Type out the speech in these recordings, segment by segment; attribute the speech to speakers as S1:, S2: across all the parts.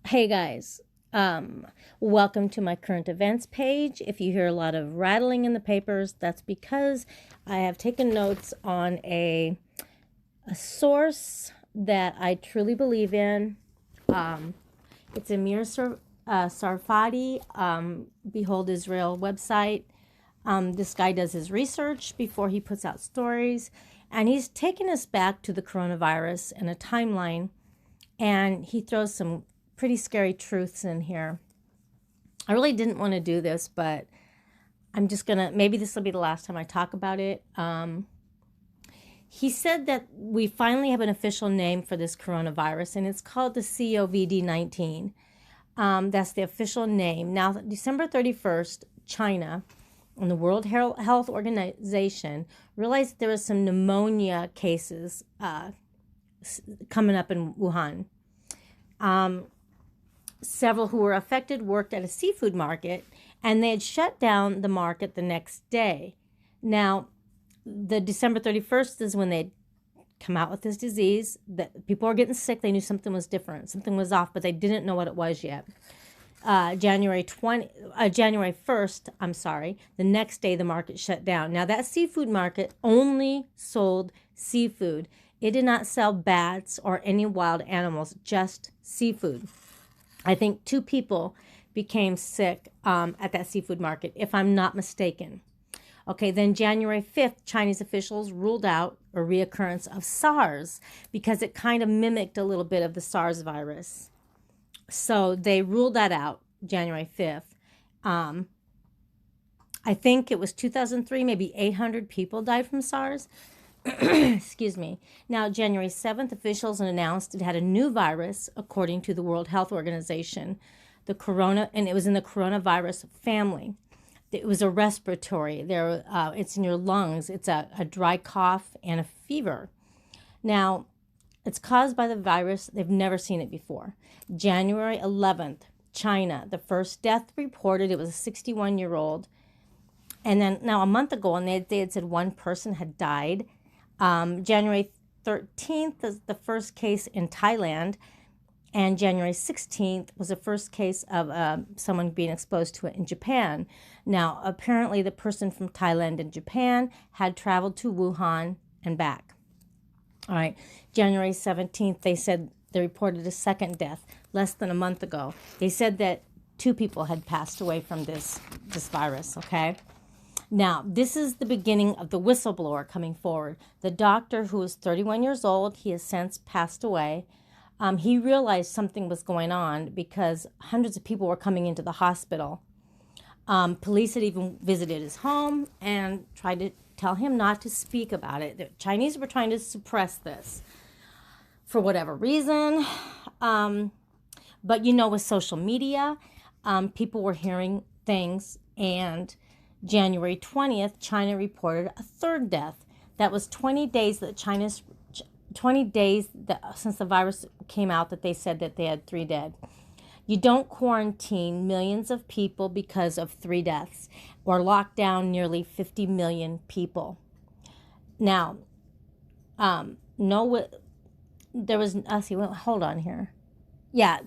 S1: Hey guys, welcome to my current events page. If you hear a lot of rattling in the papers, that's because I have taken notes on a source that I truly believe in. It's Amir Tsarfati, Behold Israel website. This guy does his research before he puts out stories, and he's taken us back to the coronavirus and a timeline, and he throws some pretty scary truths in here. I really didn't want to do this, but I'm just gonna, maybe this will be the last time I talk about it. He said that we finally have an official name for this coronavirus, and it's called the COVID-19. That's the official name. Now, December 31st, China and the World Health Organization realized there was some pneumonia cases coming up in Wuhan. Several who were affected worked at a seafood market, and they had shut down the market the next day. Now, the December 31st is when they'd come out with this disease. That people were getting sick. They knew something was different, something was off, but they didn't know what it was yet. January 1st, I'm sorry, the next day the market shut down. Now, that seafood market only sold seafood. It did not sell bats or any wild animals, just seafood. I think 2 people became sick at that seafood market, if I'm not mistaken. Okay, then January 5th, Chinese officials ruled out a reoccurrence of SARS because it kind of mimicked a little bit of the SARS virus. So they ruled that out January 5th. I think it was 2003, maybe 800 people died from SARS. Excuse me. Now, January 7th, officials announced it had a new virus, according to the World Health Organization, and it was in the coronavirus family. It was a respiratory. It's in your lungs. It's a dry cough and a fever. Now, it's caused by the virus. They've never seen it before. January 11th, China, the first death reported. It was a 61-year-old. And then now a month ago, and they had said one person had died. January 13th is the first case in Thailand, and January 16th was the first case of someone being exposed to it in Japan. Now, apparently the person from Thailand and Japan had traveled to Wuhan and back. All right, January 17th, they reported a second death less than a month ago. They said that 2 people had passed away from this virus, okay? Now, this is the beginning of the whistleblower coming forward. The doctor, who is 31 years old, he has since passed away. He realized something was going on because hundreds of people were coming into the hospital. Police had even visited his home and tried to tell him not to speak about it. The Chinese were trying to suppress this for whatever reason. But with social media, people were hearing things, and January 20th, China reported a third death. That was 20 days since the virus came out that they said that they had 3 dead. You don't quarantine millions of people because of 3 deaths or lock down nearly 50 million people. Now, there was, hold on here. Yeah,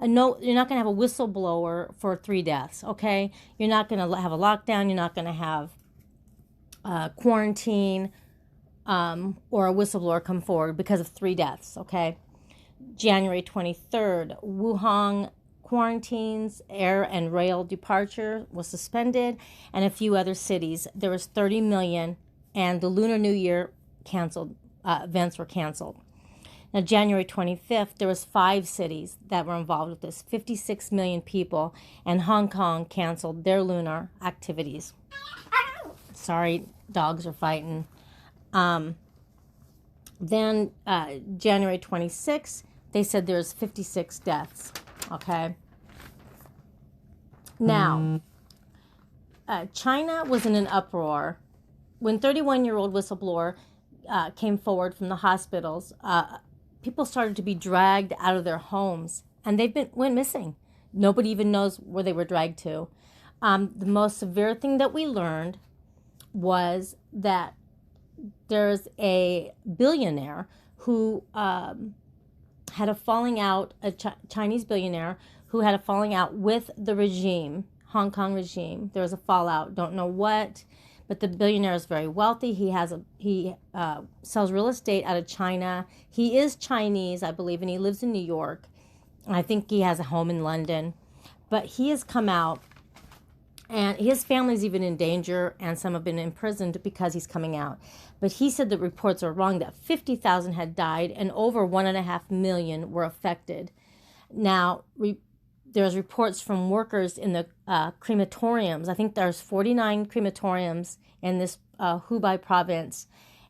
S1: no, you're not going to have a whistleblower for 3 deaths, okay? You're not going to have a lockdown. You're not going to have quarantine or a whistleblower come forward because of 3 deaths, okay? January 23rd, Wuhan quarantines, air and rail departure was suspended, and a few other cities. There was 30 million, and the Lunar New Year events were canceled. Now, January 25th, there was 5 cities that were involved with this, 56 million people, and Hong Kong canceled their lunar activities. Sorry, dogs are fighting. Then January 26th, they said there's 56 deaths, okay? Now, China was in an uproar. When 31-year-old whistleblower came forward from the hospitals, people started to be dragged out of their homes, and went missing. Nobody even knows where they were dragged to. The most severe thing that we learned was that there's a billionaire who had a falling out, a Chinese billionaire who had a falling out with the regime, Hong Kong regime. There was a fallout, don't know what, but the billionaire is very wealthy. He sells real estate out of China. He is Chinese, I believe, and he lives in New York. I think he has a home in London. But he has come out, and his family's even in danger, and some have been imprisoned because he's coming out. But he said the reports are wrong, that 50,000 had died and over 1.5 million were affected. Now, there's reports from workers in the crematoriums. I think there's 49 crematoriums in this Hubei province,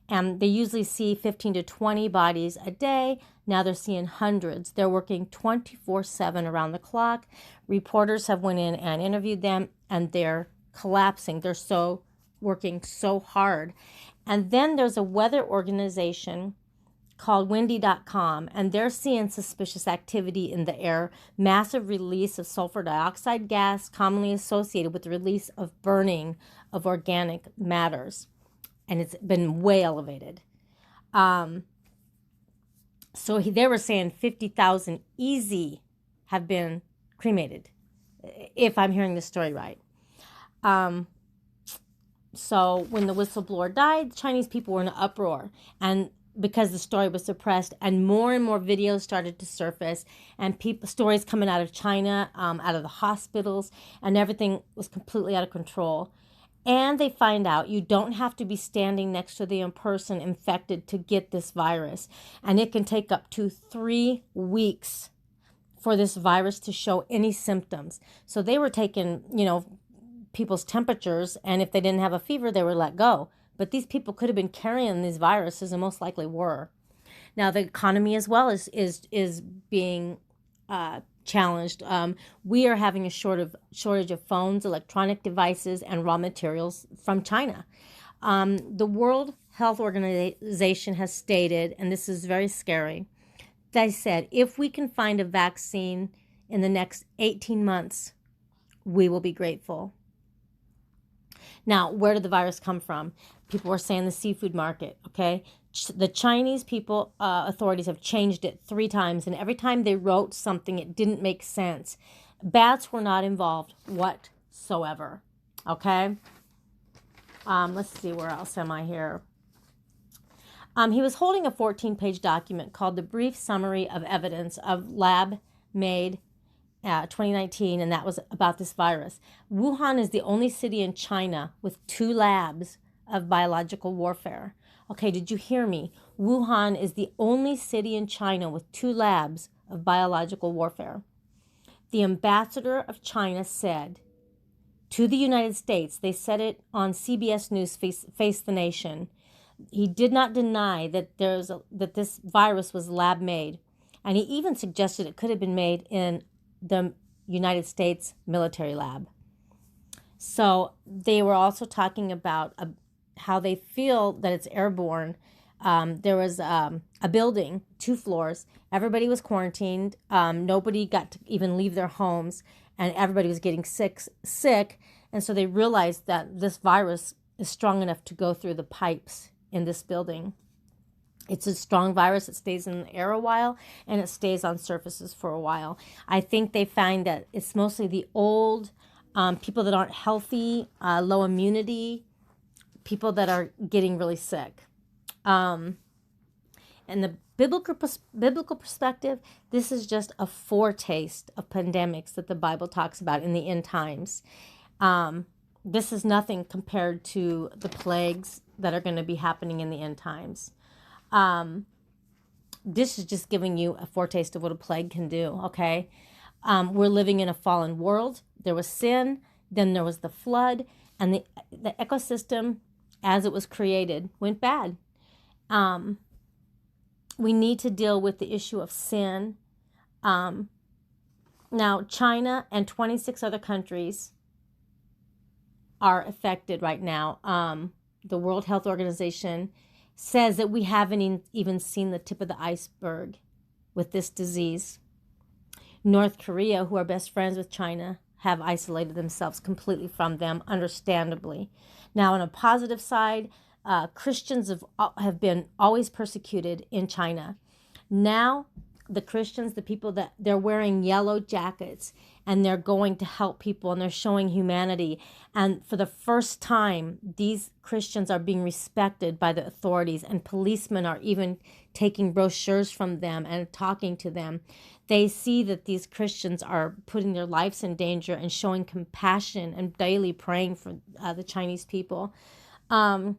S1: and they usually see 15 to 20 bodies a day. Now they're seeing hundreds. They're working 24/7 around the clock. Reporters have went in and interviewed them, and they're collapsing. They're working so hard. And then there's a weather organization called windy.com, and they're seeing suspicious activity in the air, massive release of sulfur dioxide gas commonly associated with the release of burning of organic matters. And it's been way elevated. So they were saying 50,000 easy have been cremated, if I'm hearing the story right. So when the whistleblower died, Chinese people were in an uproar, and because the story was suppressed, and more videos started to surface, and stories coming out of China, out of the hospitals, and everything was completely out of control. And they find out you don't have to be standing next to the person infected to get this virus, and it can take up to 3 weeks for this virus to show any symptoms. So they were taking, people's temperatures, and if they didn't have a fever, they were let go. But these people could have been carrying these viruses, and most likely were. Now the economy as well is being challenged. We are having a shortage of phones, electronic devices, and raw materials from China. The World Health Organization has stated, and this is very scary, they said if we can find a vaccine in the next 18 months, we will be grateful. Now, where did the virus come from? People were saying the seafood market, okay? The Chinese authorities have changed it 3 times, and every time they wrote something, it didn't make sense. Bats were not involved whatsoever, okay? Let's see, where else am I here? He was holding a 14-page document called The Brief Summary of Evidence of Lab-Made 2019, and that was about this virus. Wuhan is the only city in China with 2 labs of biological warfare. Okay, did you hear me? Wuhan is the only city in China with 2 labs of biological warfare. The ambassador of China said to the United States, they said it on CBS News, Face the Nation, he did not deny that that this virus was lab made, and he even suggested it could have been made in the United States military lab. So they were also talking about how they feel that it's airborne. There was a building, 2 floors. Everybody was quarantined. Nobody got to even leave their homes, and everybody was getting sick. And so they realized that this virus is strong enough to go through the pipes in this building. It's a strong virus. It stays in the air a while, and it stays on surfaces for a while. I think they find that it's mostly the old, people that aren't healthy, low immunity, people that are getting really sick. And the biblical perspective, this is just a foretaste of pandemics that the Bible talks about in the end times. This is nothing compared to the plagues that are going to be happening in the end times. This is just giving you a foretaste of what a plague can do, okay? We're living in a fallen world. There was sin, then there was the flood, and the ecosystem, as it was created, went bad. We need to deal with the issue of sin. Now, China and 26 other countries are affected right now. The World Health Organization says that we haven't even seen the tip of the iceberg with this disease. North Korea, who are best friends with China, have isolated themselves completely from them, understandably. Now, on a positive side, Christians have been always persecuted in China. Now, the Christians, the people that they're wearing yellow jackets and they're going to help people and they're showing humanity. And for the first time, these Christians are being respected by the authorities, and policemen are even taking brochures from them and talking to them. They see that these Christians are putting their lives in danger and showing compassion and daily praying for the Chinese people. It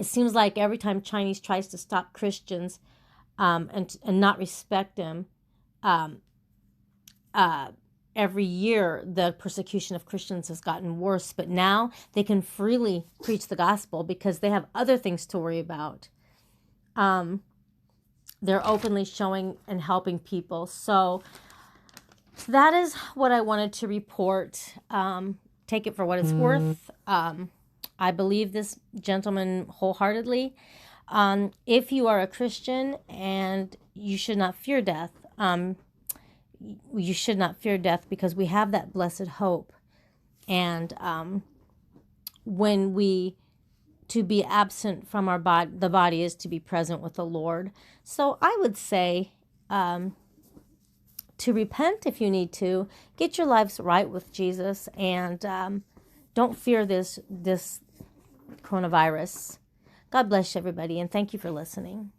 S1: seems like every time Chinese tries to stop Christians and not respect them, every year the persecution of Christians has gotten worse. But now they can freely preach the gospel because they have other things to worry about. They're openly showing and helping people. So that is what I wanted to report. Take it for what it's worth. I believe this gentleman wholeheartedly. If you are a Christian, and you should not fear death, you should not fear death because we have that blessed hope. And to be absent from our body, the body is to be present with the Lord. So I would say to repent if you need to, get your lives right with Jesus, and don't fear this coronavirus. God bless everybody, and thank you for listening.